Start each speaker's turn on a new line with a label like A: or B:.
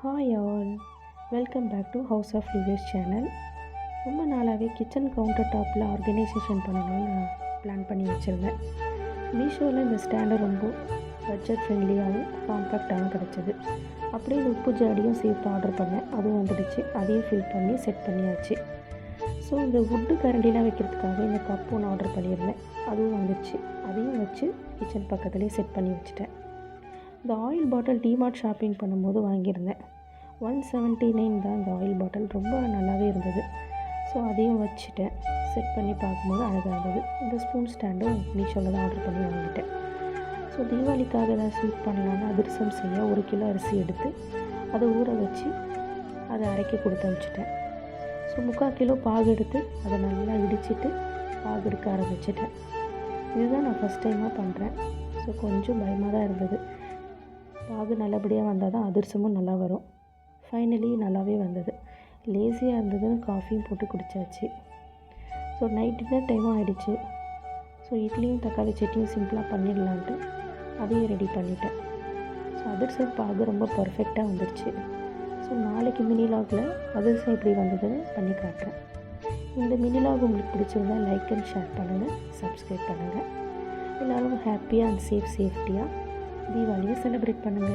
A: Hi all, welcome back to house of Liviers channel. ரொம்ப நாளாகவே kitchen counter டாப்பில் organisation பண்ணணும்னு நான் பிளான் பண்ணி வச்சுருந்தேன். மீஷோவில் இந்த ஸ்டாண்டை ரொம்ப பட்ஜெட் ஃப்ரெண்ட்லியாகவும் காம்பேக்டாகவும் கிடச்சிது. அப்படியே உப்பு ஜாடியும் சேர்த்து ஆர்டர் பண்ணேன், அதுவும் வந்துடுச்சு. அதையும் ஃபில் பண்ணி செட் பண்ணியாச்சு. ஸோ இந்த வுட்டு கரண்டிலாம் வைக்கிறதுக்காக இந்த கப் ஒன்று ஆர்டர் பண்ணியிருந்தேன், அதுவும் வந்துடுச்சு. அதையும் வச்சு கிச்சன் பக்கத்துலேயே செட் பண்ணி வச்சுட்டேன். இந்த ஆயில் பாட்டில் டிமார்ட் ஷாப்பிங் பண்ணும்போது வாங்கியிருந்தேன். 179 தான் இந்த ஆயில் பாட்டில், ரொம்ப நல்லாவே இருந்தது. ஸோ அதையும் வச்சுட்டேன். செட் பண்ணி பார்க்கும்போது அழகாக இருந்தது. இந்த ஸ்பூன் ஸ்டாண்டும் மீஷோவில் தான் ஆர்டர் பண்ணி வாங்கிட்டேன். ஸோ தீபாவளிக்காக ஏதாவது ஸ்வீட் பண்ணலான்னு அதிரசம் செய்ய 1 கிலோ அரிசி எடுத்து அதை ஊற வச்சு அதை அரைக்க கொடுத்து அனுப்பிச்சிட்டேன். ஸோ 3/4 கிலோ பாகு எடுத்து அதை நல்லா இடிச்சிட்டு பாகு எடுக்க ஆரம்பிச்சிட்டேன். இதுதான் நான் ஃபஸ்ட் டைமாக பண்ணுறேன். ஸோ கொஞ்சம் பயமாக தான் இருந்தது. பாகு நல்லபடியாக வந்தால் தான் அதிரசமும் நல்லா வரும். ஃபைனலி நல்லாவே வந்தது. லேசியாக இருந்ததுன்னு காஃபியும் போட்டு குடித்தாச்சு. ஸோ நைட் டின்னர் டைமும் ஆகிடுச்சு. ஸோ இட்லியும் தக்காளி சட்னியும் சிம்பிளாக பண்ணிடலான்ட்டு அதையும் ரெடி பண்ணிட்டேன். ஸோ அதிரசம் பாகு ரொம்ப பர்ஃபெக்டாக வந்துடுச்சு. ஸோ நாளைக்கு மினிலாகில் அதிரசம் எப்படி வந்ததுன்னு பண்ணி காட்டுறேன். இந்த மினிலாக் உங்களுக்கு பிடிச்சிருந்தா லைக் அண்ட் ஷேர் பண்ணுங்கள், சப்ஸ்கிரைப் பண்ணுங்கள். எல்லோரும் ஹாப்பியாக அண்ட் சேஃப்டியாக தீபாவளியை செலிப்ரேட் பண்ணுங்கள்.